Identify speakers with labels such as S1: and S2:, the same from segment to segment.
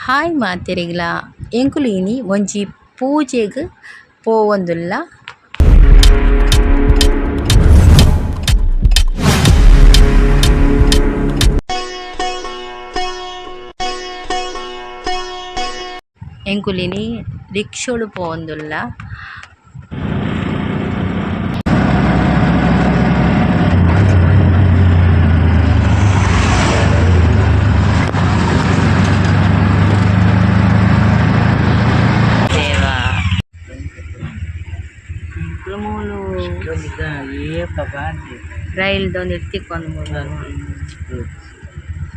S1: Hi ಮಾತೆರೆಗ್ಲ ಎಂಕುಲಿನಿ ಒಂಜಿ ಪೂಜೆಗ್ ಪೋವೊಂದುಲ್ಲ. ಎಂಕುಲಿನಿ ರಿಕ್ಷೋಡು ಪೋವೊಂದುಲ್ಲ. ರೈಲ್ ದೊಂದು ಇರ್ತಿಕ್ಕೊಂಡು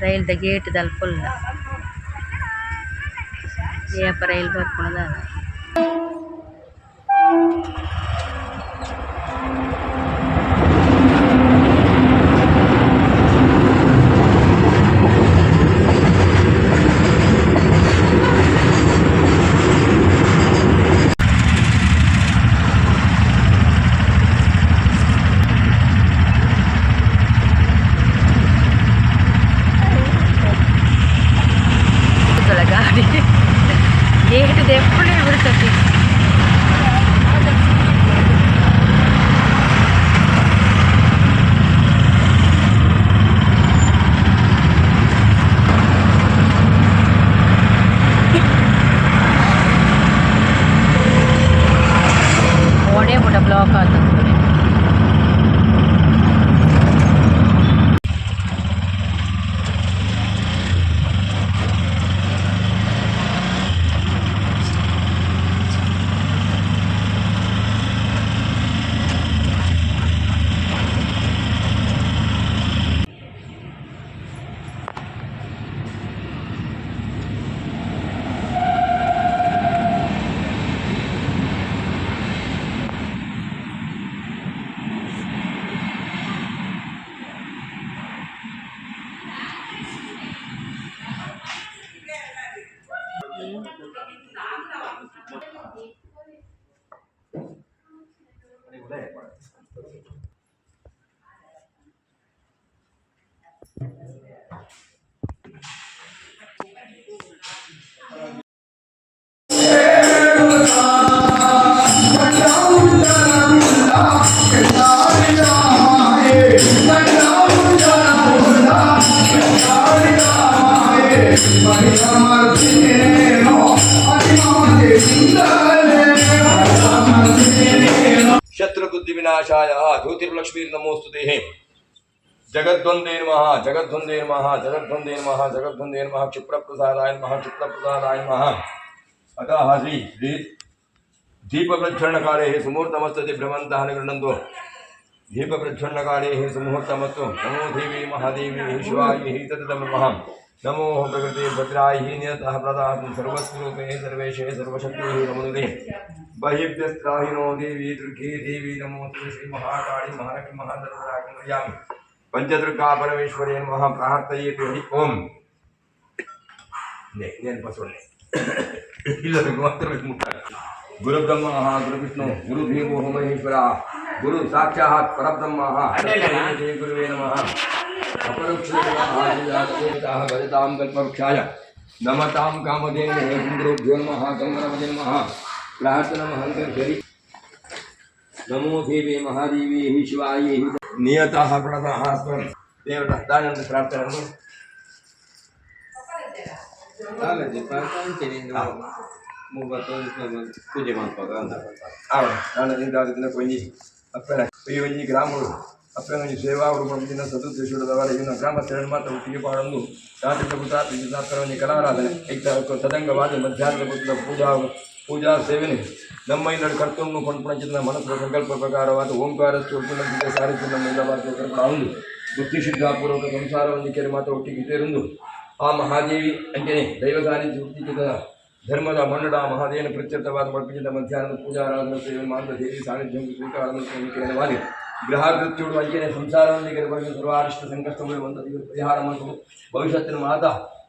S1: ರೈಲ್ ದ ಗೇಟ್ ದಲ್ಪುಲ್ಲ ಏಪ ರೈಲ್ ಬರ್ಪುಣದ ಗಾಡಿ ಗೇಟ್ ದೆಪ್ಪುನೇ ಬಿಡ್ತತಿ. ಓಡೇ ಬಿಡ ಬ್ಲಾಕ್ ಆದ
S2: शत्रुबुद्धि विनाशाय ज्योतिर्लक्ष्मी नमोस्तुते। जगद्वंदे नमः जगद्वंदे नमः जगद्वंदे नमः जगद्वंदे नमः क्षिप्रप्रसादाय नमः क्षिप्रप्रसादाय नमः। अतः श्री दीप प्रज्वलनकाले सुमुहूर्तमस्तु भ्रमन्तः गृह्णन्तु। दीप प्रज्वलनकाले सुमुहूर्तमस्तु। नमो देवी महादेवी शिवाय ततः नमो प्रकृति भद्राय नियतः प्रदात् सर्वस्वरूपे सर्वेशे सर्वशक्तिः नमोदे। बहिभ्यस्त्राहिनो देवी दुर्गे देवी नमोस्तुते। श्री महाकाली महालक्ष्मी महादुर्गायां पंचदुर्गा परमेश्वरी नमः प्रार्थयेतु। हरि ओम गुरु ब्रह्म गुरु विष्णु गुरु देवो महेश्वरा गुरु साक्षात् परब्रह्म गुरुवे नमः। अपरोक्षतां कल्पवृक्षाय नमतां कामधेनवे गुरुभ्यो नमः। गंगणपते नमः। प्रार्थनमहंकर्षरि नमो देवी महादेवी शिवाय नियतः प्रणतः देवता दानंद प्रार्थना ಪೂಜೆ ಮಾಡ್ವಾಗ ಕೊಂಚಿ ಅಪ್ಪನ ಒಂಜಿ ಗ್ರಾಮಗಳು ಅಪ್ಪನ ಒಂಜಿ ಸೇವಾ ದಿನ ಸದುದ್ದೇಶದವರ ಇವನ ಗ್ರಾಮಸ್ಥರನ್ನು ಮಾತ್ರ ಒಟ್ಟಿಗೆ ಪಾಡೊಂದು ತಾಂತ್ರಿಕ ಗುತಾತ್ರ ಒಂಜಿ ಕಲಾರಾಧನೆ ತದಂಗವಾದ ಮಧ್ಯಾಹ್ನದ ಗೊತ್ತಿನ ಪೂಜಾ ಸೇವನೆ ನಮ್ಮ ಇಲ್ಲದ ಕರ್ತವ್ಯ ಕೊಂಡ್ಪಂಚಿನ ಮನಸ್ಸಿನ ಸಂಕಲ್ಪ ಪ್ರಕಾರವಾದ ಓಂಕಾರ ಚೋರ್ಪುನಂತಿಗೆ ಸಾರಿಸಿ ನಮ್ಮ ಇಲ್ಲ ಕರ್ಪಣ ಒಂದು ಬುದ್ಧಿಶುದ್ಧಾಪೂರ್ವಕ ಸಂಸಾರವನ್ನು ಕೆರೆ ಮಾತ್ರ ಒಟ್ಟಿಗೆ ಸೇರೊಂದು ಆ ಮಹಾದೇವಿ ಅಂಜನೆ ದೈವ ಸಾನ್ನಿಧ್ಯ ಉತ್ತಿದ ಧರ್ಮದ ಮನ್ನಡ ಮಹಾದೇವನ ಪ್ರತ್ಯರ್ಥವಾದ ಮಡ್ಪಿಸಿದ ಮಧ್ಯಾಹ್ನದ ಪೂಜಾರಾಧನ ಸೇವೆ ಮಾಡಿದ ದೇವಿ ಸಾನ್ನಿಧ್ಯ ಸ್ವೀಕಾರವಾಗಿ ಗ್ರಹಕೃತ್ಯುಡು ಅಂಜನೆ ಸಂಸಾರವೊಂದಿಗೆ ಬರೆದು ಸರ್ವಾರಿಷ್ಟ ಸಂಕಷ್ಟಗಳು ಒಂದು ಪರಿಹಾರ ಮಾಡುವುದು ಭವಿಷ್ಯತ್ತಿನ ಮಾತ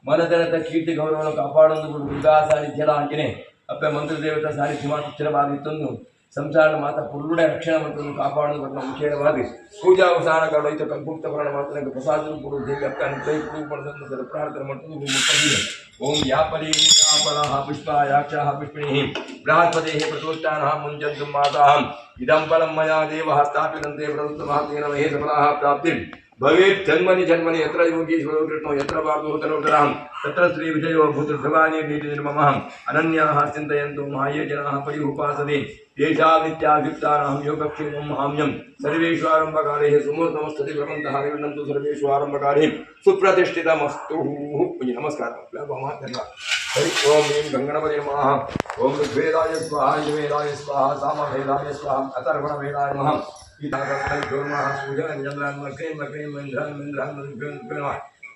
S2: ಮನದನದ ಕೀರ್ತಿ ಗೌರವವನ್ನು ಕಾಪಾಡೊಂದು ದುರ್ಗಾ ಸಾನ್ನಿಧ್ಯದ ಅಂಜನೆ ಅಪ್ಪ ಮಂತ್ರ ದೇವತಾ ಸಾನ್ನಿಧ್ಯ ಮಾತ್ರ ಸ್ಥಿರವಾಗಿತ್ತೊಂದು ಸಂಸಾರ ಮಾತ ಪುರುಡ ರಕ್ಷಣೆ ಮತ್ತು ಕಾಪಾಡುವುದನ್ನು ಮುಖ್ಯವಾಗಿ ಪೂಜಾ ಅವಸಾನ ರೈತ ಕಂಕುಕ್ತ ಪ್ರಾಣ ಮಾತ್ರ ಪ್ರಸಾದ ಪುರು ದೇವಿ ಅಕ್ಕ ಅನುಗ್ರಹ ಪಡೆದ ಪ್ರಾರ್ಥನೆ ಮಾಡುವುದು ಮುಖ್ಯವಿದೆ ಓಂ ಯಾಪರಿ ಯಾಪರಃ ಪುಷ್ಪಾಯಾಕ್ಷಃ ಪುಷ್ಪಿಣಿ ಬೃಹಸ್ಪತಿಃ ಪ್ರಚೋತ್ಥಾನಃ ಮುಂಜಂತು ಮಾತಃ ಇದಂ ಫಲಂ ಮಯಾ ದೇವಃ ಸ್ಥಾಪಿತಂತೆ ಪ್ರವೃತ್ತಮಃ ಮಹೇ ಸಫಲಃ ಪ್ರಾಪ್ತಿಂ भवेत् जन्मनि जन्मनि यत्र योगीश्वरो कृष्णो यत्र पार्थो तनोतरः तत्र श्री विजयो भूतभवानी नीतिर्ममः अनन्याः चिन्तयन्तु माये जनाः पर्युपासते येषामित्याभियुक्तानां योगक्षेमं महाम्यं सर्वेषु आरम्भकारेः सुमूर्तमस्तति ब्रह्मन्तः विवृणन्तु सर्वेषु आरम्भकारे सुप्रतिष्ठितमस्तु नमस्कारः हरि ओं ह्रीं गङ्गणपते नमः ओं ऋग्वेदाय स्वाहा यजुर्वेदाय स्वाहा सामवेदाय स्वाहा अथर्वणवेदाय नमः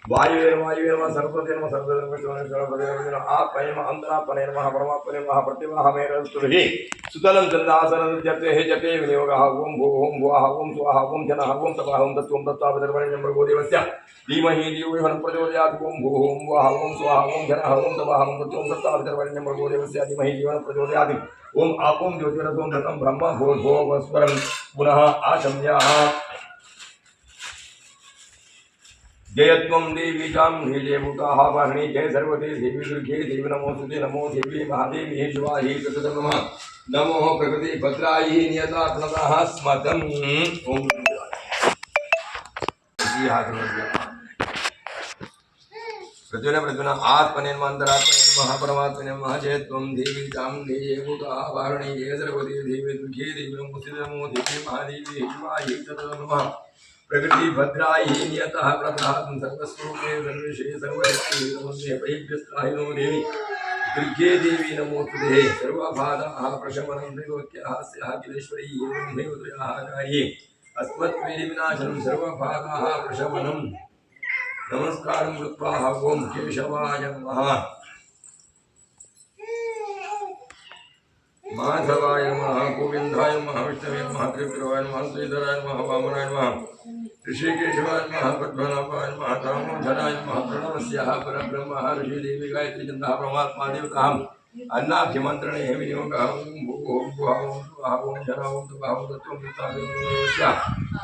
S2: वायुवेर्म सर्वते नमः सर्वपदे आत्मने नमः अंतरात्मने नमः परमात्मने नमः प्रतिमाहमेरस्तुभिः सुतलं चन्दासनं जपे जपे विनियोगः ओं भो ओं भुवः ओं स्वाहा ओं जनः ओं तपः ओं तत्त्वं तत्त्वावतर्वणीयं भर्गोदेवस्य धीमहि धियो यो नः प्रचोदयात् ओं भो ओं भुवः ओं स्वाहा ओं जनः ओं तपः ओं तत्त्वं तत्त्वावतर्वणीयं भर्गोदेवस्य धीमहि धियो नः प्रचोदयात् ओम आपों ज्योतिरसों धृतं ब्रह्म भूर्भुवस्वरं पुनः आशम्याः जयत्वं देवी चां ह्रीजयभूताः वाहिनी जय सर्वते देवी दुर्गे देवी नमोस्तुते नमो देवी महादेवी शिवाहि तथा नमः नमो प्रकृति भद्रायै नियता प्रणतः स्मतम् ओम प्रद्युन आत्मने अंतरात्मने नमः परमात्मने नमः जयत्वं देवी चां ह्रीजयभूताः वाहिनी जय सर्वते देवी दुर्गे देवी नमोस्तुते नमो देवी महादेवी शिवाहि तथा नमः प्रकृति भद्रायै नियतः प्रतः सर्वस्वरूपे सर्वेशे सर्वशक्ति नमोस्ते परिभ्यस्ताय नमो देवी दुर्गे देवी नमोस्तुते सर्वबाधाः प्रशमनं दैवत्याः स्याः किलेश्वरी एवं देवतयाः कार्ये अस्मद्वेदिविनाशनं सर्वबाधाः प्रशमनं नमस्कारं कृत्वा ओं केशवाय नमः माधवाय नमः गोविंदाय नमः विष्णवे नमः त्रिपुराय नमः श्रीधराय नमः वामनाय नमः ऋषिकेशवाय नमः पद्मनाभाय नमः दामोदराय नमः प्रणवस्याः परब्रह्मः ऋषिदेवी गायत्री चन्द्रः परमात्मा देवताः अन्नाभिमन्त्रणे विनियोगः ओं भूः भुवः ओं स्वः ओं जनः ओं तपः ओं तत्त्वं तत्त्वावतर्वणीयस्य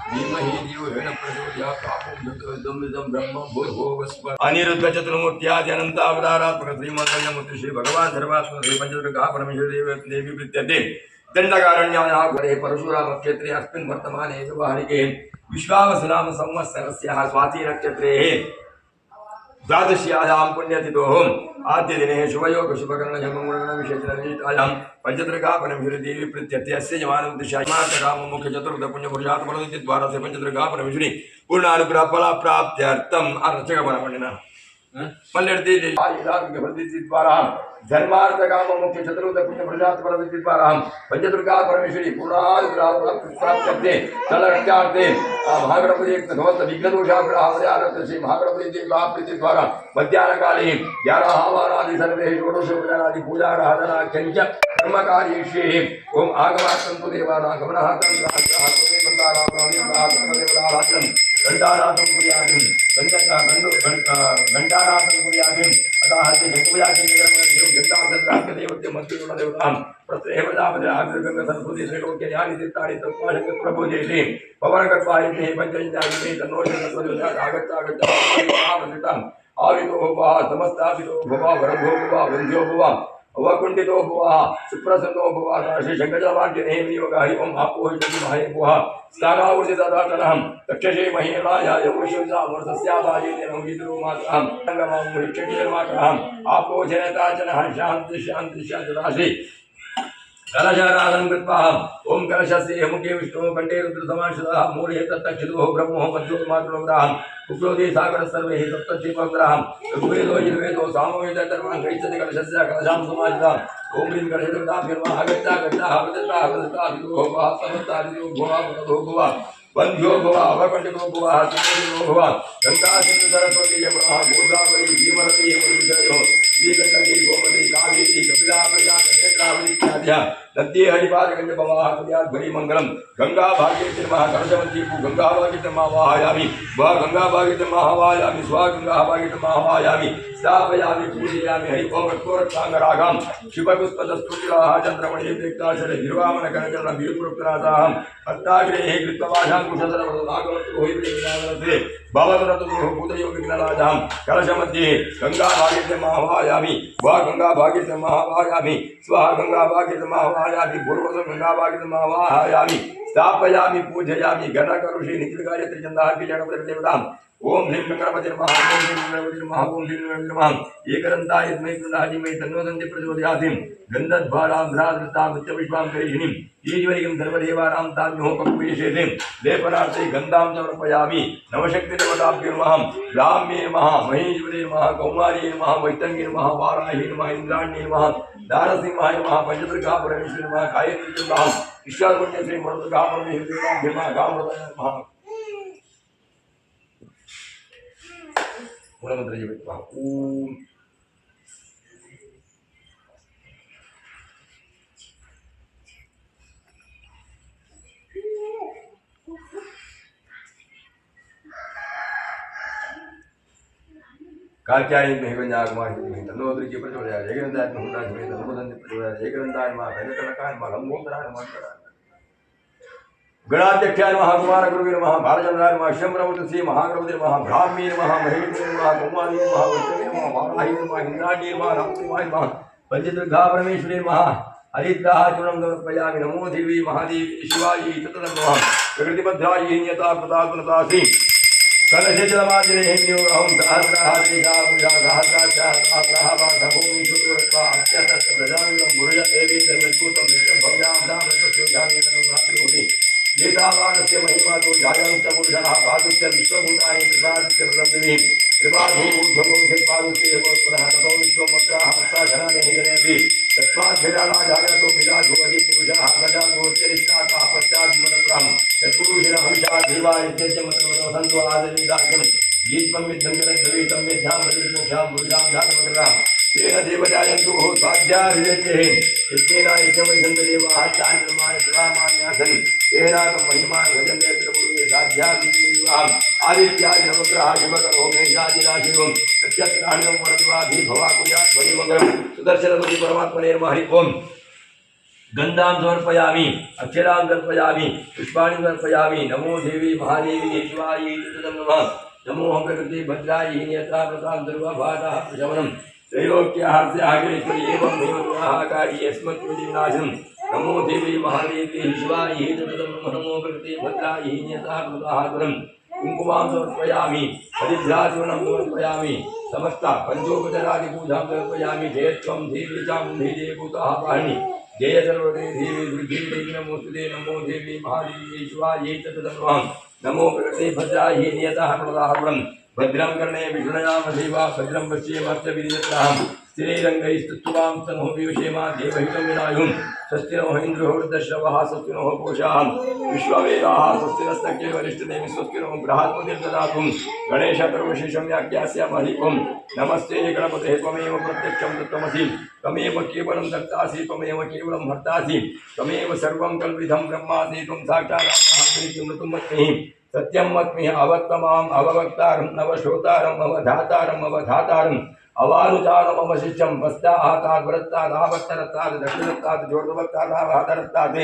S2: धीमहि धियो यो नः प्रचोदयात् ओं जगदं ब्रह्म भूर्भुवस्वः अनिरुद्ध चतुर्मूर्त्यादि अनन्तावतारात्मक श्रीमन्त्रमूर्ति श्री भगवान् सर्वात्मक श्री पंचदुर्गा परमेश्वरी देवी प्रीत्यर्थे दण्डकारण्याः वरे परशुराम क्षेत्रे अस्मिन् वर्तमाने व्यवहारिके विश्वावसुनाम संवत्सरस्याः स्वाति नक्षत्रे द्वादश्यायां पुण्यतिथोः आद्यदिने शुभयोग शुभकरणजन्मगुणविशेषणविहितायां पंचदुर्गापरमेश्वरी देवी प्रीत्यर्थे अस्य जमानं दिशामार्तकाम मुख्य चतुर्थ पुण्यपुरुषात् फलनिधिद्वारा से पंचदुर्गापरमेश्वरी पूर्णानुग्रह फलप्राप्त्यर्थम् अर्चकपरमणिना मल्लर्दी द्वारा धर्मार्थकाम मुख्य चतुर्थ पुण्यपुरुषात् फलनिधिद्वारा पंचदुर्गा परमेश्वरी पूर्णानुग्रह फलप्राप्त्यर्थे फलरक्षार्थे महागणपति भगवत विघ्नदोषाग्रहावरत श्री महागणपति देवी प्रीति द्वारा मध्याह्न काले 11 आवारादि सर्वे षोडशोपचारादि पूजा आराधना कंच कर्म कार्येष्ये ओम आगमास्तु देवानां गमनः तन्त्राराधनं घंटानाथं कुर्यादिं घंटानाथं कुर्यादिं अतः घंटादेवते मध्युदेवतां प्रत्येवदावदे आदिर्गंग सरस्वती श्रीलोके यानि तीर्थानि तत्त्वानि प्रबोधयति पवनकत्वायते पंचविद्यानि तन्नोषणस्वरूपा आगत्तागत्तां आवितो भवः समस्तावितो भवः वरभो भवः वन्ध्यो भवः अवकुण्ठितो भवः सुप्रसन्नो भवः काशी शङ्करवाक्यने वियोगः ओम आपोहितति महे भवः स्थानावृतिदातनहं तक्षसे महेलाय यौषुजामृतस्याभाजेन नौविद्रो मातरहं संगमं मुहिक्षकीर्मातरहं आपो जनता जनः शान्ति शान्ति शान्तिराशि कलशाराधनं कृत्वा ओम कलशस्य मुखे विष्णु कंठे रुद्रसमाश्रितः मूले तत्तक्षितुः ब्रह्मो मध्यो मातृग्रहं कुप्रोदे सागर सर्वे सप्तक्षिपग्रहं ऋग्वेदो यजुर्वेदो सामवेद धर्मं गृहीतते कलशस्य कलशां समाश्रितः ओम ह्रीं कलशदेवताभ्यो आगत्ता विदो भवः समस्तादिदो भवः वरदो भवः वन्ध्यो भवः अवकण्ठितो भवः सुन्दरो भवः गङ्गासिन्धु सरस्वती यमुना गोदावरी भीमवती यमुनोदयो श्रीगण्डकी गोमती कावेरी कपिला प्रजा नेत्रावती इत्याद्यः नद्ये हरिपादगंज पवाहरि मंगलम गंगा भागीरथी नमः कलशवती गंगा भागीरथी नमः वाहयामि वा गंगा भागीरथी नमः वाहयामि स्वा गंगा भागीरथी नमः वाहयामि स्थापयामि पूजयामि हरि ओम रत्नरागाम शिवपुष्पदस्तुतिराः चंद्रमणि प्रेक्ताशर गिर्वामन कनकर्ण वीरपुरप्रादाहं अत्ताग्रे कृत्वाशांकुशधरवदागमत्रोहिते भवतुरतुः भूतयो विघ्नराजां कलशमध्ये गंगा भागीरथी नमः वाहयामि वा गंगा भागीरथी नमः वाहयामि स्वाहा गंगा भागीरथी नमः वाहयामि पूर्वतो गंगा भागीरथी नमः वाहयामि स्थापयामि पूजयामि गणकऋषि निखिलगायत्री चंदार्पि जगन्पतिदेवतां ओम ह्रीं गणपति नमः ओम ह्रीं गणपति नमः ओम ह्रीं गणपति नमः एकदन्ताय विद्महे कृष्णाजिमहे तन्नो दन्ति प्रचोदयात् गन्धद्वारां भ्रातृतां नित्यपुष्पां करीषिणीं ईश्वरीं सर्वदेवानां तान्योः ककुपेशेते लेपनार्थे गन्धां समर्पयामि नवशक्तिदेवताभ्यो नमः ब्राह्म्ये नमः महेश्वरे नमः कौमार्ये नमः वैष्णव्ये नमः वाराह्ये नमः इन्द्राण्ये नमः दानसिंहाय नमः पंचदुर्गा परमेश्वरी नमः गायत्री नमः ईश्वरपुण्य श्री मरुदुर्गा परमेश्वरी नमः गामृताय नमः मूलमंत्र जपः ओम कात्यायनी मेघन्याकुमारी तन्नोदृज्य प्रचोदयात् जयग्रन्थाय महूराजमे तन्नोदन्ति प्रचोदयात् जयग्रन्थाय नमः भैरकनकाय नमः लम्बोदराय नमः गणाध्यक्षाय नमः कुमारगुरुवे नमः बालचन्द्राय नमः शम्भ्रवतसी महागणपति नमः ब्राह्मी नमः महेन्द्रे नमः कौमारी नमः वैष्णवे नमः वाराही नमः इन्द्राणी नमः रामसिंहाय नमः पंचदुर्गा परमेश्वरी नमः हरिद्राः चूर्णं समर्पयामि नमो देवी महादेवी शिवायै ततः नमः प्रकृतिभद्रायै नियता प्रतापनतासि कलशजलमाजनेहिन्यो अहं सहस्राहस्राहस्राक्षाहस्राहवासभूमिषुत्वा अत्यतस्तदजामिनं मुरुज एवेन्द्रमद्भुतं नित्यभव्यां धामसस्योजानेतनुरात्रिभूति एतावानस्य महिमा तो जायन्त पुरुषः पादुस्य विश्वभूतानि कृपादुस्य प्रदम्बिनीं कृपाधूर्ध्वमोक्षपादुस्य पुनः ततो विश्वमत्राः मत्साधनानि जनेति तस्माद्भिराजायतो विराजो अधिपुरुषः गजागोचरिष्ठातः पश्चाद्मनप्रां यत्पुरुषेण हविषा देवायत्यजमतवसन्तो आदरीदाख्यं गीत्वं विद्धं जलद्रवीतं विद्यां प्रतिमोक्षां पुरुषां धातमकृतां तेन देवजायन्तु साध्याधिजत्येः यज्ञेन यज्ञमैसन्तदेवाः चान्द्रमाय प्रमाण्यासन् तेनाकं महिमान् भजन्ते प्रभुर्वे साध्याधिदेवाः आदित्यादिनवग्रहाः शिवकरो मेषादिराशिवं नक्षत्राणिनं वरदिवाधि भवाकुर्यात् भविमङ्गलं सुदर्शनपति परमात्मने नमः हरि ओम् गन्धां समर्पयामि अक्षरां समर्पयामि पुष्पाणि समर्पयामि नमो देवी महादेवी शिवायै नमः नमो प्रकृति भद्रायै नियता प्रतां सर्वबाधाः प्रशमनं त्रैलोक्याहार्द्याग्रेश्वरी एवं देवताहाकारी अस्मत्कृतिविनाशनं नमो देवी महादेवी शिवायै नमः नमो प्रकृति भद्रायै नियता प्रताहातुरं कुङ्कुमां समर्पयामि हरिद्राचूर्णं समर्पयामि समस्त पञ्चोपचारादिपूजां समर्पयामि जयत्वं देवी चामुण्डी देवभूताः पाहिनी जय सर्वदे देवी दुर्गे नमोस्तुते नमो देवी महादेवी शिवायै ततः नमो प्रकृते भद्रायै नियतः प्रदाहरणं भद्रं कर्णे विष्णुयाम देवा भद्रं पश्येमर्त्यविदितां स्थिरैरङ्गैस्तुत्वां तनोः विवशेमा देवहितं विनायुं स्वस्ति नो इन्द्रो वृद्धश्रवः स्वस्ति नो पूषाः विश्ववेदाः स्वस्ति नस्तके वरिष्ठदेवी स्वस्ति नो बृहस्पतिर्ददातु गणेशकर्मशेषं व्याख्यास्यामः हरि ओम् नमस्ते गणपते त्वमेव प्रत्यक्षं तत्त्वमसि त्वमेव केवलं दत्तासि त्वमेव केवलं हर्तासि त्वमेव सर्वं कल्पितं ब्रह्मासि त्वं साक्षात् मृतुमस्मि सत्यं मत्मि अवत्तमाम् अववक्तारम् अवश्रोतारम् अवधातारम् अवधातारम् अवानुचारम् अवशिष्यं वस्ताहातात् वरत्तात् आवत्तरत्तात् दक्षिणत्तात् जोर्धवत्तात्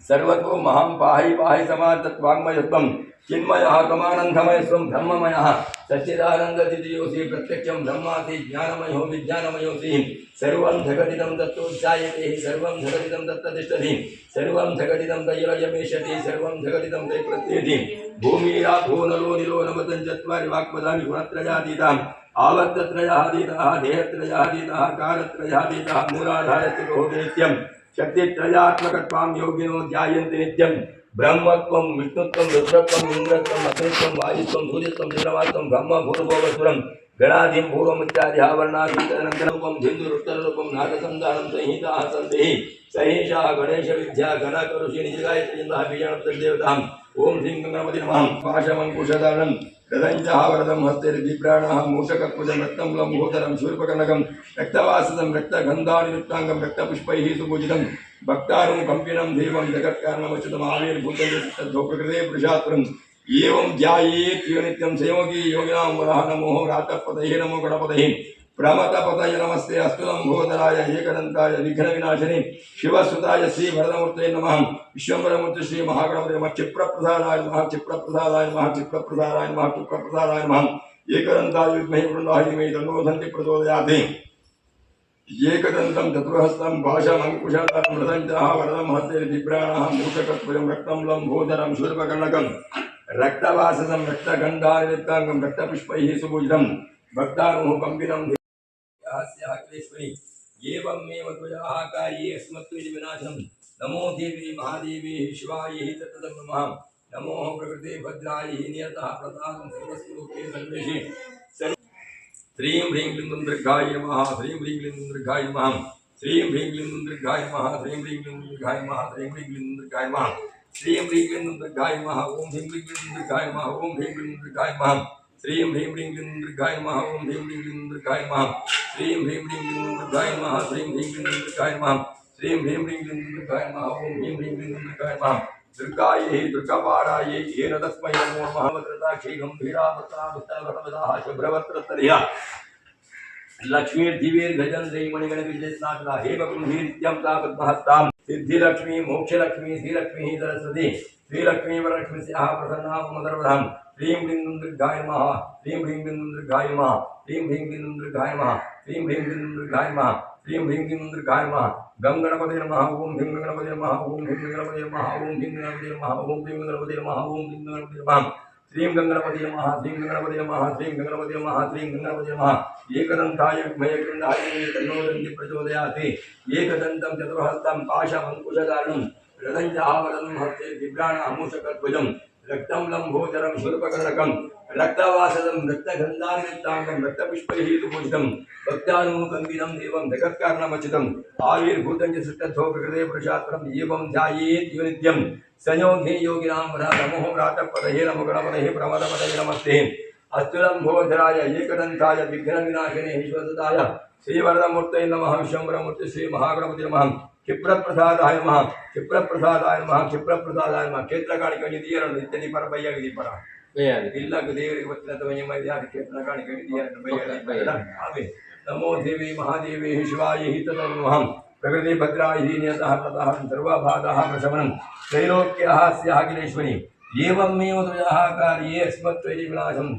S2: सर्वतो महं पाहि पाहि समाजत्वाङ्मयत्वं चिन्मयः कमानन्दमयस्वं ब्रह्ममयः सच्चिदानन्दतिथियोऽसि प्रत्यक्षं ब्रह्मासि ज्ञानमयो विज्ञानमयोऽसि सर्वं जगदिदं तत्तोज्जायते सर्वं जगदिदं तत्ततिष्ठति सर्वं जगदिदं तैलयमेष्यति सर्वं जगदिदं तै प्रत्येति भूमिराभो नलो निलो नमतं चत्वारि वाक्पदानि गुणत्रयातीताम् आवत्तत्रयातीतः देहत्रयातीतः कालत्रयातीतः मूलाधारस्थितो नित्यं शक्तित्रयात्मकत्वां योगिनो ध्यायन्ति नित्यं ब्रह्मत्वं विष्णुत्वं रुद्रत्वं इन्द्रत्वं अग्नित्वं वायुत्वं सूर्यत्वं चन्द्रमात्वं ब्रह्म भूर्भुवस्वरं गणाधिं पूर्वमित्यादिहावर्णादितदनन्तररूपं धिन्दुरुत्तररूपं नागसन्धानं संहिताः सन्ति सहेषा गणेशविद्या गणकऋषि निजगायत्री बीजानदेवताम् ॐ ह्रीं गणपति नमः पाशमङ्कुशधारणं रदञ्जहावरदं हस्ते दीप्राणः मूषकत्वजं रक्तं लम्बोदरं शूर्पकर्णकं रक्तवासदं रक्तगन्धानिरुक्ताङ्गं रक्तपुष्पैः सुपूजितं भक्तानुं कम्पिनं देवं जगत्कारणमच्युतमाविर्भूतं प्रकृते पुरुषात्मम् एवं ध्यायेत् यो नित्यं संयोगी योगिनां वरः नमो रातपतये नमो गणपतये प्रमतपतये नमस्ते अस्तु लम्बोदराय एकदन्ताय विघ्नविनाशिने शिवसुताय श्रीवरदमूर्तये नमः विश्वम्भरमूर्ति श्री महागणपति नमः क्षिप्रप्रसादाय नमः क्षिप्रप्रसादाय नमः क्षिप्रप्रसादाय नमः क्षिप्रप्रसादाय नमः एकदन्ताय विद्महे वरुणाय धीमहि तन्नो दन्ति प्रचोदयात् एकदन्तं चतुर्हस्तं भाषमङ्कुशधरं मृदञ्जः वरदं हस्ते दिव्राणः मूषकत्वजं रक्तं लम्बोदरं शूर्पकर्णकं रक्तवासदं रक्तगन्धानिरुक्ताङ्गं रक्तपुष्पैः सुपूजितं भक्तानुः कम्पिनं देवस्याग्रेश्वरी एवमेव त्वया कार्ये अस्मत्त्वेति विनाशनं नमो देवी महादेवी शिवायै तत्तदं नमः नमो प्रकृते भद्रायै नियतः प्रसादं सर्वस्वरूपे सर्वेषु श्रीं ह्रीं क्लीं दुर्गाय नमः श्रीं ह्रीं क्लीं दुर्गाय नमः श्रीं ह्रीं क्लीं दुर्गाय नमः श्रीं ह्रीं क्लीं दुर्गाय नमः श्रीं ह्रीं क्लीं दुर्गाय नमः श्रीं ह्रीं क्लीं दुर्गाय नमः ॐ ह्रीं क्लीं दुर्गाय नमः ॐ ह्रीं क्लीं दुर्गाय नमः श्रीं ह्रीं क्लीं दुर्गाय नमः ॐ ह्रीं क्लीं दुर्गाय नमः श्रीं ह्रीं क्लीं दुर्गाय नमः श्रीं ह्रीं क्लीं दुर्गाय नमः श्रीं ह्रीं क्लीं दुर्गाय नमः ॐ ह्रीं क्लीं दुर्गाय नमः दुर्गायै दुर्गापारायै येन तस्मै नमो नमः वक्रताक्षी गम्भीरावतारवताः शुभ्रवत्रतर्या लक्ष्मीर्दिवीर्घजन्दै मणिगणविजयस्नातला हेमकुम्भीर्नित्यं तापद्महस्तां सिद्धिलक्ष्मी मोक्षलक्ष्मी श्रीलक्ष्मी सरस्वती श्रीलक्ष्मी वरलक्ष्मीस्याः प्रसन्नां मदर्वधां ह्रीं क्लीं दुर्गाय नमः ह्रीं ह्रीं क्लीं दुर्गाय नमः ह्रीं ह्रीं क्लीं दुर्गाय नमः ह्रीं ह्रीं क्लीं दुर्गाय नमः ह्रीं ह्रीं क्लीं दुर्गाय नमः गं गणपते नमः ॐ ह्रीं गणपते नमः ॐ ह्रीं गणपते नमः ॐ ह्रीं गणपते नमः ॐ ह्रीं गणपते नमः ॐ ह्रीं गणपते नमः श्रीं गंगणपति नमः श्रीं गंगणपति नमः श्रीं गंगणपति नमः श्रीं गंगणपति नमः एकदन्ताय विद्महे वरुणाय धीमहि तन्नो दन्ति प्रचोदयात् एकदन्तं चतुर्हस्तं पाशमङ्कुशधारणं रदञ्जहावरदं हस्ते दिव्याणमूषकध्वजं रक्तं लम्बोदरं शूर्पकर्णकं रक्तवासदं रक्तगन्धानिरुक्ताङ्गं रक्तपुष्पैः सुपूजितं भक्तानुकम्पिनं देवं जगत्कारणमच्युतम् आविर्भूतं च सृष्टस्थो प्रकृते पुरुषात्मम् एवं ध्यायेत् यो नित्यं संयोगे योगिनां वरः नमो रातपतये नमो गणपतये प्रमदपतये नमस्ते अस्तु लम्बोदराय एकदन्ताय विघ्नविनाशिने ईश्वरसुताय श्रीवरदमूर्तये नमः विश्वम्भरमूर्ति श्री महागणपति नमः क्षिप्रप्रसादाय नमः क्षिप्रप्रसादाय नमः क्षिप्रप्रसादाय नमः क्षेत्रकाणिकनिधियरं नित्यनिपरबय्यगिरिपरा इल्लक देवರಿಗೆ ಗೊತ್ತಿಲ್ಲ ತವಯ್ಯ ಯಾರು ಕ್ಷೇತ್ರಕಾಣಿಕನಿಧಿಯರಂ ಆವೆ नमो देवी महादेवी शिवायै तदनुहं प्रकृति भद्रायै नियतः प्रतः सर्वबाधाः प्रशमनं त्रैलोक्यः स्याखिलेश्वरी एवमेव त्वया कार्ये अस्मत्त्वेति विनाशं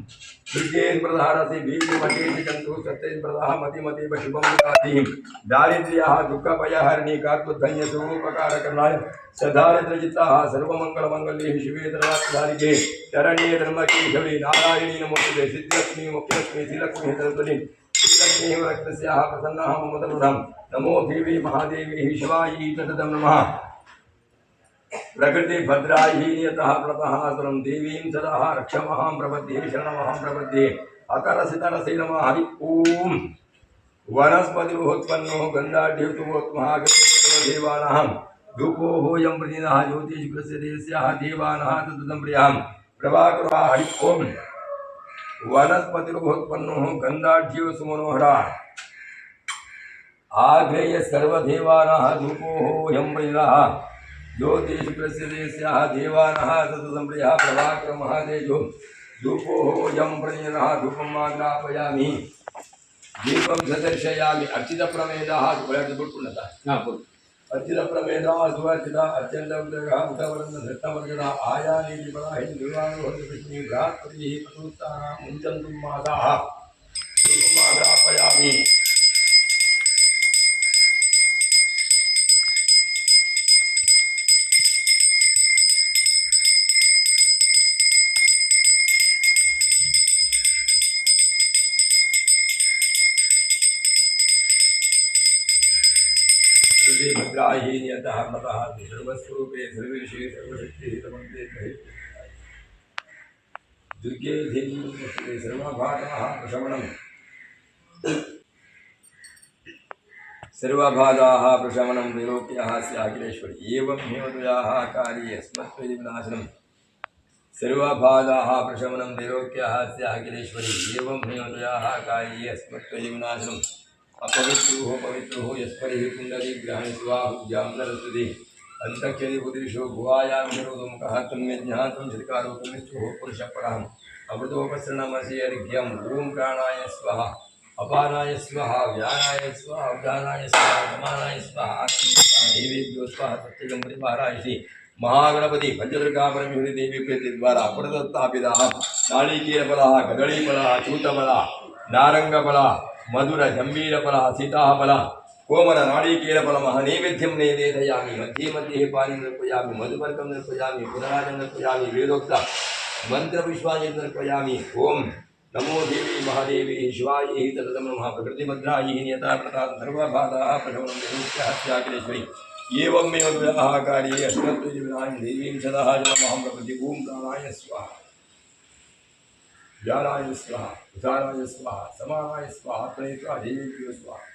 S2: दुर्गेन प्रधारसे भीतिमतेति जन्तु सत्येन प्रदाः मतिमते शुभं ददाति दारिद्र्यः दुःखभयहरिणी कात्वधन्यस्वरूपकारकरणाय सदारिद्रजिताः सर्वमङ्गलमङ्गल्ये शिवे सर्वार्थधारिके शरण्ये धर्मकेशवे नारायणी नमोस्तुते सिद्धिलक्ष्मी मोक्षलक्ष्मी श्रीलक्ष्मी सरस्वती श्रीलक्ष्मी वरक्तस्याः प्रसन्नाः मम तनुधां नमो देवी महादेवी शिवायै तदं नमः प्रकृति भद्रायै नियतः प्रतः सुरं देवीं सदा रक्षमहां प्रपद्ये शरणमहं प्रपद्ये अतरसितरसे नमः हरि ओं वनस्पतिरोत्पन्नो गन्धाढ्योत्महागन्धदेवानां धूपो होयं प्रतिनः ज्योतिष्कृस्य देस्याः देवानः तदं प्रियां प्रभाकरा हरि ओं वनस्पतिरोत्पन्नो गन्धाढ्यो सुमनोहरा आग्नेय सर्वदेवानः धूपो होयं प्रतिनः ज्योतिष्कृस्य देस्याः देवानः तदं प्रियः प्रभाकर महादेजो धूपो होयं प्रतिनः धूपं आग्रापयामि दीपं सदर्शयामि अर्चितप्रमेदाः अर्चितप्रमेदाः सुवर्चिता अत्यन्तवर्गः उतवर्णधृतवर्गः आयानीतिपराहि निर्वाणोहृतकृष्णी बृहत्पतिः प्रसूक्तानां मुञ्चन्तुं मासाः धूपम् आग्रापयामि भद्रायै नियतः मतः सर्वस्वरूपे सर्वेषु सर्वशक्तिः तमन्ते दुर्गे देवी सर्वबाधाः प्रशमनं सर्वबाधाः प्रशमनं त्रैलोक्यः स्याखिलेश्वरी एवं हेमतुयाः कार्ये अस्मत्त्वेति विनाशनं सर्वबाधाः प्रशमनं दैवक्यः स्याखिलेश्वरी एवं नियोजयाः कार्ये अस्मत्त्वजीवनाशनम् अपवित्रोः पवित्रोः यस्परिः कुण्डलीग्रहणि स्वाहुज्यां नरसति अन्तक्षरि बुद्धिषो भुवायां निरोधमुखः तन्मेज्ञातं श्रीकारोपमिष्टोः पुरुषपरहम् अमृतोपसृणमसि अर्घ्यम् ॐ प्राणाय स्वाहा अपानाय स्वाहा व्यानाय स्वाहा उदानाय स्वाहा समानाय स्वाहा देवेभ्यो स्वाहा सत्यगं परिवारायसि महागणपति पंचदुर्गा परमेश्वरी देवी प्रीति द्वारा पुरदत्तापितः नारिकेलफलः कदलीफलः चूतफलः नारंगफलः मधुर जंबीरफलः सीताफलः कोमल नारिकेलफलमः नैवेद्यं नैवेदयामि मध्ये मध्ये पानीं निर्पयामि मधुपर्कं निर्पयामि पुनराजं निर्पयामि वेदोक्त मंत्रपुष्पाणि निर्पयामि ओम नमो देवी महादेवी शिवायै तदं नमः प्रकृतिभद्रायै नियता प्रताप सर्वबाधाः प्रशमनं देवस्याखिलेश्वरी एवमेव विवाह कार्ये अस्मत्त्वजीवनां देवीं सदा जनमहं प्रकृति ॐ प्राणाय स्वाहा ज्ञानाय स्वाहा उदानाय स्वाहा समानाय स्वाहा प्रणीत्वा देवीभ्यो स्वाहा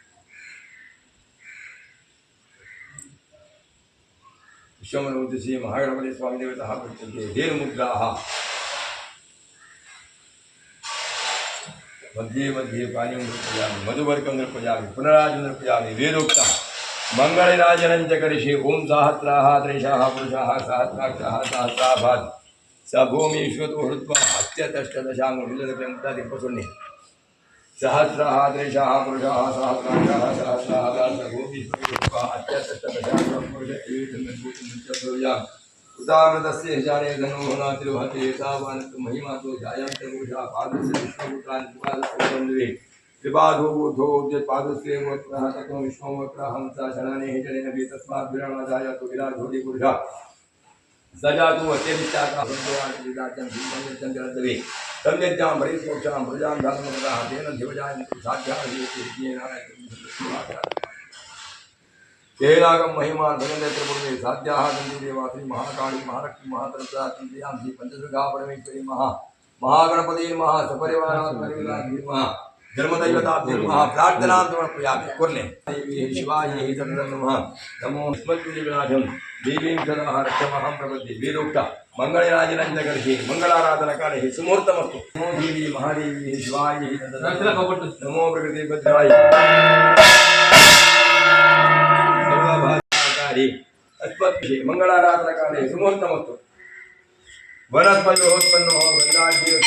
S2: विश्वमनोति श्री महागणपति स्वामी देवतः प्रत्येके धेनुमुद्राः मध्ये मध्ये पानीं निर्पयामि मधुवर्कं निर्पयामि पुनराजं निर्पयामि वेदोक्तः मंगलराजनं च करिष्ये ओम सहस्राः त्रिशाः पुरुषाः सहस्राक्षाः सहस्राभात् स भूमिश्वतो हृत्वा अत्यतष्टदशाङ्गुलिलकं सहस्राः त्रिशाः पुरुषाः सहस्राक्षाः सहस्राभात् स भूमिश्वतो हृत्वा अत्यतष्टदशाङ्गं पुरुषः उदामृतस्य जाने धनो नातिरुहते तावानस्तु महिमातो जायन्ते पुरुषा पादस्य विष्णुपुत्रान् पादस्य विबाधो बुद्धो पादस्य वक्रः ततो विष्णुवक्रः हंसा शननेः जनेन भी तस्मात् विरामाजायतो विराधोदि पुरुषः सजातु अत्यधिष्ठाता भगवान् भीमं जगद्दवे तन्यज्ञां परिसोक्षां प्रजां धर्मपदाः तेन दिवजायन्तु साध्याः केलागम महिमान भगवती साध्याः देवात्री महाकाली महालक्ष्मी महातरप्रा श्री पंचदुर्गा परमेश्वरी महागणपति महा सपरिवार धर्मदैवता प्रार्थना समर्पयामि कुर्ले देवी शिवायै तदं नमः नमो स्मृतिविनाशं देवीं सदा रक्षमहं प्रपद्ये वेदोक्त मंगलराजनं च करिष्ये मंगलाराधनकाले सुमुहूर्तमस्तु नमो देवी महादेवी शिवायै नमो प्रकृति भद्राय अस्मत्ते मंगलाराधना काले सुमुहूर्तमस्तु वनस्पतिहोत्पन्नो गंगाढ्यो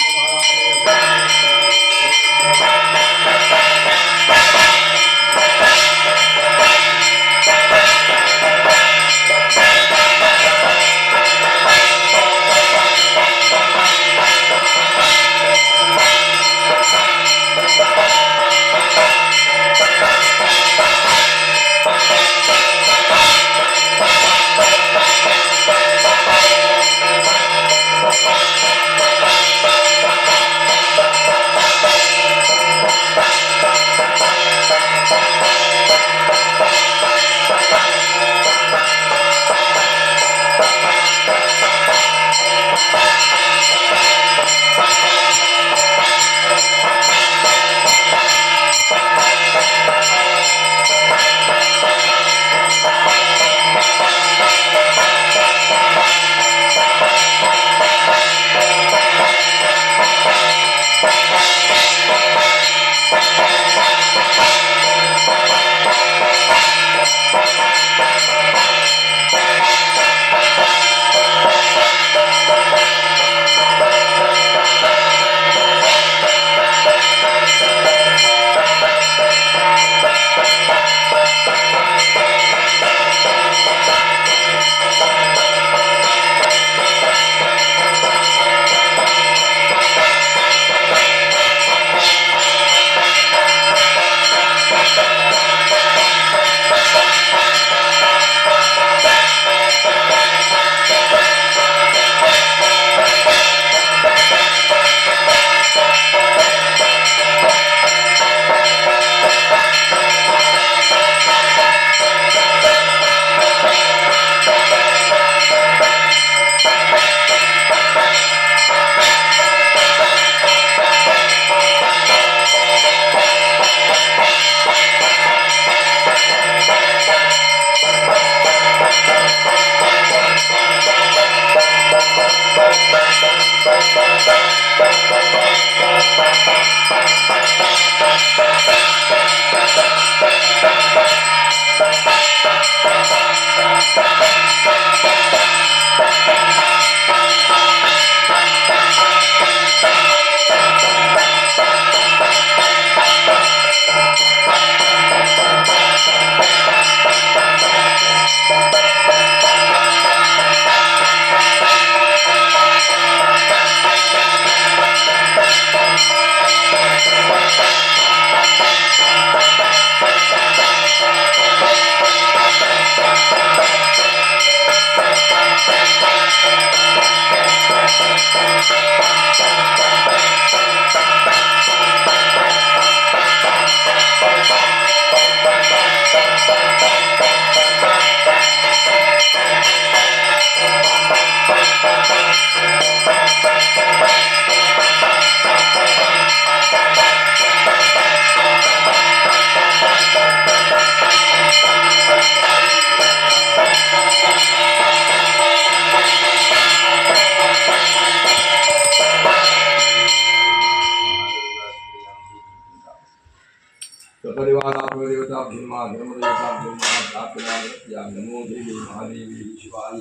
S2: धर्मदेवताभ्यो नमः धर्मदेवताभ्यो नमः प्रार्थना नमो देवी महादेवी शिवाय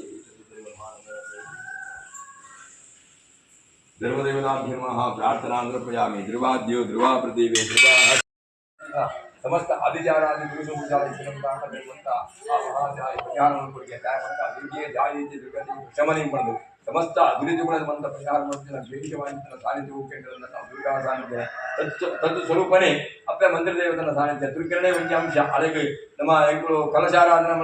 S2: धर्मदेवताभ्यो नमः प्रार्थना समर्पयामि ध्रुवाद्यो ध्रुवा पृथिवी ध्रुवा समस्त अधिचारादि पुरुषों ಶಮನಿ ಮಾಡೋದು ಸಮಸ್ತ ದುರಿತುಗಳ ಮಂತ್ರ ಪರಿಹಾರ ಮಾಡ್ತಿಲ್ಲ ದ್ವೇಷವಾಯಿತನ ಸಾನ್ನಿಧ್ಯ ದುರ್ಗಾ ಸಾನ್ನಿಧ್ಯ ತದ್ದು ಸ್ವರೂಪನೇ ಅಪ್ಪ ಮಂತ್ರ ದೇವತನ ಸಾನ್ನಿಧ್ಯ ದುರ್ಗರಣೆ ಒಂದು ಅಂಶ ಅದಕ್ಕೆ ನಮ್ಮ ಕಲಶಾರಾಧನಾ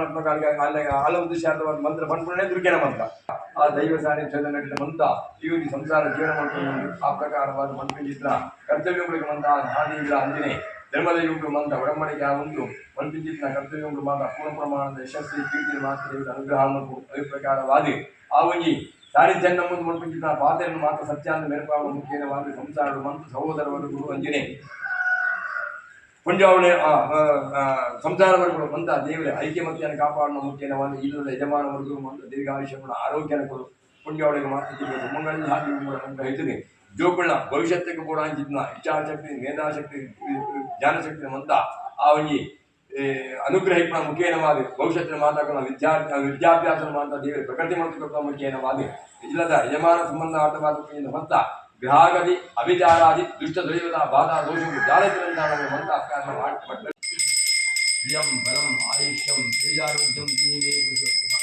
S2: ಆಲ ಉದ್ದೇಶಾರ್ಥವಾದ ಮಂತ್ರ ಬಂದ್ಕೊಂಡೇ ದುರ್ಗನ ಮಂತ್ರ ಆ ದೈವ ಸಾನ್ನಿಧ್ಯದ ನಡೆದ ಮಂತ್ರ ಈ ಸಂಸಾರ ಜೀವನ ಮಾಡ್ಕೊಂಡು ಆ ಪ್ರಕಾರವಾದ ಮಂತ್ರ ಚಿತ್ರ ಕರ್ತವ್ಯಗಳಿಗೆ ಮಂತ್ರ ಹಾದಿಗಳ ಅಂಜನೆ ಧರ್ಮದಯುಗಳು ಮಂತ್ರ ಒಡಂಬಡಿಕೆ ಆ ಒಂದು ಮಂತ್ರಿಚಿತ್ನ ಕರ್ತವ್ಯಗಳು ಮಾತ್ರ ಪೂರ್ಣ ಪ್ರಮಾಣದ ಯಶಸ್ವಿ ಕೀರ್ತಿ ಮಾತ್ರ ಅನುಗ್ರಹ ಮತ್ತು ಅದೇ ಪ್ರಕಾರವಾದಿ ಆ ಒಂಜಿ ಸಾನ್ನಿಧ್ಯ ನಮ್ಮದು ಮಂತ್ರಿಚಿತ್ರ ಪಾತ್ರೆಯನ್ನು ಮಾತ್ರ ಸತ್ಯಾಂದ ಮೆರಪಾವ ಮುಖ್ಯವಾದ ಸಂಸಾರಗಳು ಮಂತ್ರ ಸಹೋದರವರು ಗುರು ಅಂಜನೆ ಪುಂಜಾವಣೆ ಸಂಸಾರ ವರ್ಗಗಳು ಮಂತ ದೇವರ ಐಕ್ಯಮತ್ಯವನ್ನು ಕಾಪಾಡುವ ಮುಖ್ಯವಾದ ಇಲ್ಲದ ಯಜಮಾನ ವರ್ಗಗಳು ಮಂತ್ರ ದೀರ್ಘಾಯುಷ್ಯಗಳ ಆರೋಗ್ಯನ ಕೊಡು ಪುಂಜಾವಳಿಗೆ ಮಾತ್ರ ಸುಮಂಗಳಿ ಹಾಕಿ ಹೇಳ್ತೀನಿ ಜೋಗುಳ್ನ ಭವಿಷ್ಯಕ್ಕೆ ಕೂಡ ಅಂಚಿದ್ನ ಇಚ್ಛಾಶಕ್ತಿ ಮೇಧಾಶಕ್ತಿ ಜ್ಞಾನಶಕ್ತಿ ಮಂತ ಆ ಒಂಜಿ ಅನುಗ್ರಹಿಕ ಮುಖೇನವಾದಿ ಭವಿಷ್ಯತ್ತಿನ ಮಾತಾಡೋಣ ವಿದ್ಯಾಭ್ಯಾಸ ಮಾತ ದೇವರ ಪ್ರಕೃತಿ ಮತ್ತು ಮುಖೇನವಾದಿ ಇಲ್ಲದ ಯಜಮಾನ ಸಂಬಂಧ ಆಟವಾದ ಮಂತ ಗ್ರಹಾಗದಿ ಅಭಿಚಾರಾದಿ ದುಷ್ಟ ದೈವದ ಬಾಧಾ ದೋಷಗಳು ಜಾಲತಿರಂತಾಣ ಮಂತ ಕಾರಣ ಮಾಡಿ ಶ್ರಿಯಂ ಬಲಂ ಆಯುಷ್ಯಂ ತೇಜಾರೋಗ್ಯಂ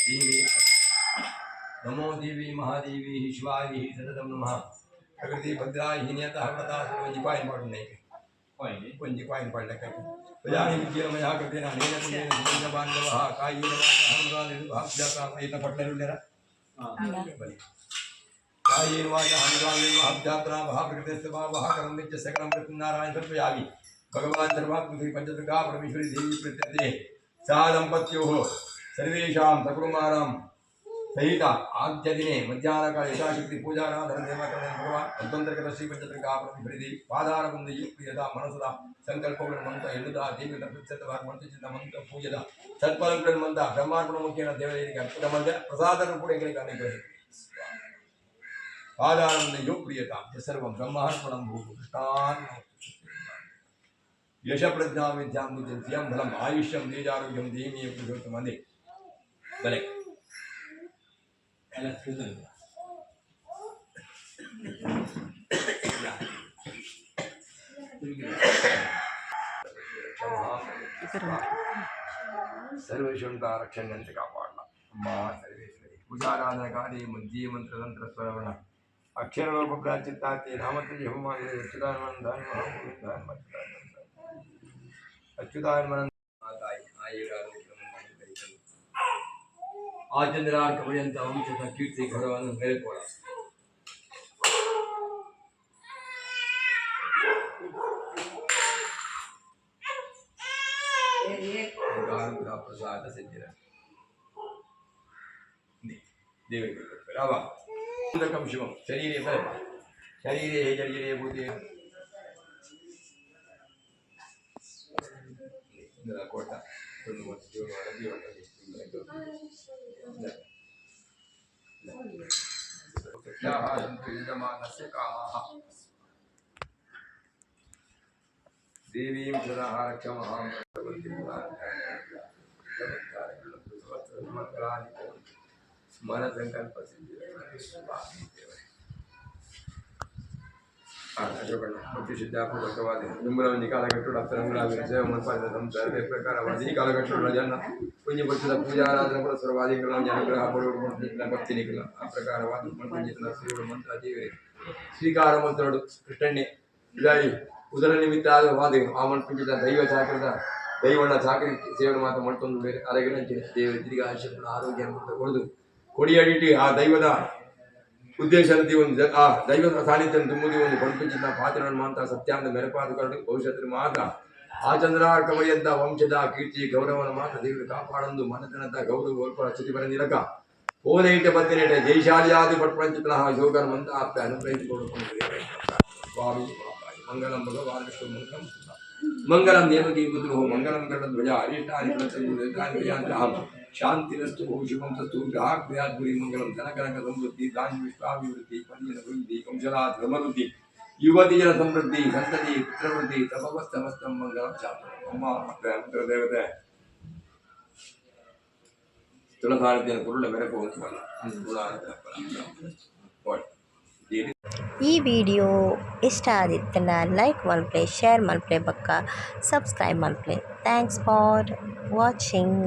S2: ಧೀಮೇ ನಮೋ ದೇವಿ ಮಹಾದೇವಿ ಶಿವಾಯಿ ಸತತಂ ನಮಃ ಪ್ರಕೃತಿ ಭದ್ರಾ ಹೀನ್ಯತಃ ವ್ರತಾ ಒಂಜಿ ಕಾಯಿನ್ ಪಾಡುಂಡೆ ಒಂಜಿ ಕಾಯಿನ್ ಪಾಡ್ಲಕ್ಕೆ ಪ್ರಜಾನಿ ವಿದ್ಯಮಯ ಕೃತೇನ ಅನೇನ ಪುಣ್ಯೇನ ಸುಗಂಧ ಬಾಂಧವಃ ಕಾಯೇನ ವಾಚ ಪಟ್ಲರುಳ್ಳೆರ ಬಲಿ ಕಾಯೇನ ವಾಚ ಹನುಗಾಂಧೇನ ಮಹಾಪ್ರಕೃತಿಸ್ಥ ಭಾವಃ ಕರಂ ವಿಚ್ಚ ಸಕಲಂ ಪ್ರತಿನಾರಾಯಣ ಸರ್ವಯಾಗಿ ಭಗವಾನ್ ಸರ್ವಾತ್ಮಕಿ ಪಂಚದುರ್ಗಾ ಪರಮೇಶ್ವರಿ ದೇವಿ ಪ್ರತ್ಯರ್ಥೆ ಸಾ ದಂಪತ್ಯೋಃ ಸರ್ವೇಷಾಂ ಸಕುಮಾರಾಂ सहित आद्य दिने मध्याह्नकाल यथाशक्ति पूजाराधन देवकरण भगवान अद्वंतर्गत श्री पंचतुर्गा परमेश्वरी देवी पादारबंद युक्तियदा मनसद संकल्पಗಳನ್ನು ಮಂತ್ರ ಎನ್ನುತ್ತಾ ದೇವಿಯ ಪ್ರತ್ಯಕ್ಷವಾದ ಮಂತ್ರಚಿಂತ ಮಂತ್ರ ಪೂಜದ ಸತ್ಫಲಗಳನ್ನು ಮಂತ್ರ ಬ್ರಹ್ಮಾರ್ಪಣ ಮುಖ್ಯನ ದೇವರಿಗೆ ಅರ್ಪಿತ ಮಂತ್ರ ಪ್ರಸಾದ ರೂಪಗಳಿಗೆ ಅನುಗ್ರಹಿಸಿ ಪಾದಾರಬಂದ ಯೋಗ್ಯತಾ ಸರ್ವಂ ಬ್ರಹ್ಮಾರ್ಪಣಂ ಭೂತು ಕೃಷ್ಣಾನ್ ಯಶ ಪ್ರಜ್ಞಾ ವಿದ್ಯಾಂ ಬುದ್ಧಿಂ ಬಲಂ ಆಯುಷ್ಯಂ ತೇಜಾರೋಗ್ಯಂ ದೇಹಿಮೇ ಪುರುಷೋತ್ತಮ ಮಂದಿ ಬಲೆ सर्वेशुंटा रक्षण्यंत कापाडला अम्मा सर्वेश्वरी पूजाराधना कार्य मध्य मंत्र तंत्र स्वरवर्ण अक्षर लोक प्राचित्ताते नामत्र जपमाने अच्युतानंदाय अच्युतानंद माताई आयेगारो आचंद्रार पर्यंत ವಂಶದ ಕೀರ್ತಿ ಗೌರವವನ್ನು ಮೇಲ್ಕೊಳ್ಳ ಗಾರುಡ ಪ್ರಸಾದ ಸಿದ್ಧಿರ ದೇವರಿಗೆ ರಾವ ಅಂದಕಂ ಶಿವಂ ಶರೀರೇ ಬಲ ಶರೀರೇ ಜರ್ಜರೇ ಭೂತೆ ಇಂದ್ರ ಕೋಟ ಒಂದು ಮತ್ತು देवीं सदा रक्षमां मन संकल्प ಸಿದ್ಧಾಪೂರ್ವಕವಾದ ದುಂಬರವನ್ನು ಕಾಲಘಟ್ಟದ ಅಪ್ತರಂಗರಾಗಿ ಸೇವೆ ಮನಪಾಲಿಸಿದ ಸಂಸಾರ ಪ್ರಕಾರವಾದ ಈ ಕಾಲಘಟ್ಟದ ಜನ ಪುಣ್ಯ ಪಕ್ಷದ ಪೂಜಾರಾಧನ ಪುರಸ್ವರವಾದಿಗಳನ್ನು ಅನುಗ್ರಹ ಪಡೆಯುವ ಭಕ್ತಿ ನಿಖಿಲ ಆ ಪ್ರಕಾರವಾದ ಮಂತ್ರ ಶ್ರೀಗಳು ಮಂತ್ರ ದೇವರೇ ಸ್ವೀಕಾರ ಮಂತ್ರಗಳು ಕೃಷ್ಣಣ್ಣೆ ಇದಾಗಿ ಉದರ ನಿಮಿತ್ತ ವಾದಿ ಆ ಮಂತ್ರಿಸಿದ ದೈವ ಚಾಕ್ರದ ದೈವಣ್ಣ ಚಾಕರಿ ಸೇವನೆ ಮಾತ್ರ ಮತ್ತೊಂದು ಬೇರೆ ಅರಗಿನಂಚಿನ ದೇವರ ತಿರುಗಿ ಆಯುಷ್ಯ ಆರೋಗ್ಯ ಕೊಡದು ಕೊಡಿಯಡಿಟಿ ಆ ದೈವದ ಉದ್ದೇಶ ಒಂದು ಆ ದೈವದ ಸಾನ್ನಿಧ್ಯ ತುಂಬುವುದು ಒಂದು ಪಂಪಿಂಚಿನ ಪಾತ್ರವನ್ನು ಮಾತ್ರ ಸತ್ಯಾಂಗ ಮೆರಪಾದುಕೊಂಡು ಭವಿಷ್ಯത്തിൽ ಮಾತ್ರ ಆ ಚಂದ್ರಾರ್ಕಮಯ್ಯಂತ ವಂಶದ ಕೀರ್ತಿ ಗೌರವನ ಮಾತ್ರ ದೇವರು ಕಾಪಾಡೊಂದು ಮನತನದ ಗೌರವ ಒಲ್ಪಳ ಚ್ಯುತಿ ಬರನಿರಕ ಹೋದೈಟ ಬತ್ತಿನೇಟ ಜೈಶಾಲಿಯಾದಿ ಪಟ್ಪಂಚಿತನ ಯೋಗನ ಮಂತ್ರ ಆಪ್ತ ಅನುಗ್ರಹಿಸಿಕೊಳ್ಳುಕೊಂಡು ಸ್ವಾಮಿ ಮಂಗಲಂ ಭಗವಾನ್ ವಿಷ್ಣು ಮಂಗಲಂ ಮಂಗಲಂ ದೇವಕಿ ಪುತ್ರೋ ಮಂಗಲಂ ಗರುಡಧ್ವಜ ಅರಿಷ್ಟಾನಿ ಪ್ರಚಂದ್ರಹಂ ಶಾಂತಿರಸ್ತು ಭೂಷಿಕಂ ತಸ್ತು ಗ್ರಹಾಗ್ರಯಾದ್ಗುರಿ ಮಂಗಲಂ ಧನಕನಕ ಸಮೃದ್ಧಿ ಧಾನ್ಯ ವಿಶ್ವಾಭಿವೃದ್ಧಿ ಪರ್ಯನ ವೃದ್ಧಿ ವಂಶಲಾತ್ ಸಮೃದ್ಧಿ ಯುವತಿ ಜನ ಸಮೃದ್ಧಿ ಸಂತತಿ ಪುತ್ರವೃದ್ಧಿ ತಪವಸ್ತಮಸ್ತಂ ಮಂಗಲಂ ಶಾಂತ ಅಮ್ಮ ಮತ್ತೆ ಮಂತ್ರ ದೇವತೆ ತುಳಸಾರತಿಯನ್ನು ಕುರುಳ ಮೆರಕು ಹೊಂದುವಲ್ಲ
S3: ಈ ವಿಡಿಯೋ ಇಷ್ಟ ಆದಿತ್ತಲ್ಲ ಲೈಕ್ ಮಲ್ಪ್ಲೆ ಶೇರ್ ಮಲ್ಪ್ಲೆ ಬಕ್ಕ ಸಬ್ಸ್ಕ್ರೈಬ್ ಮಲ್ಪ್ಲೆ ಥ್ಯಾಂಕ್ಸ್ ಫಾರ್ ವಾಚಿಂಗ್.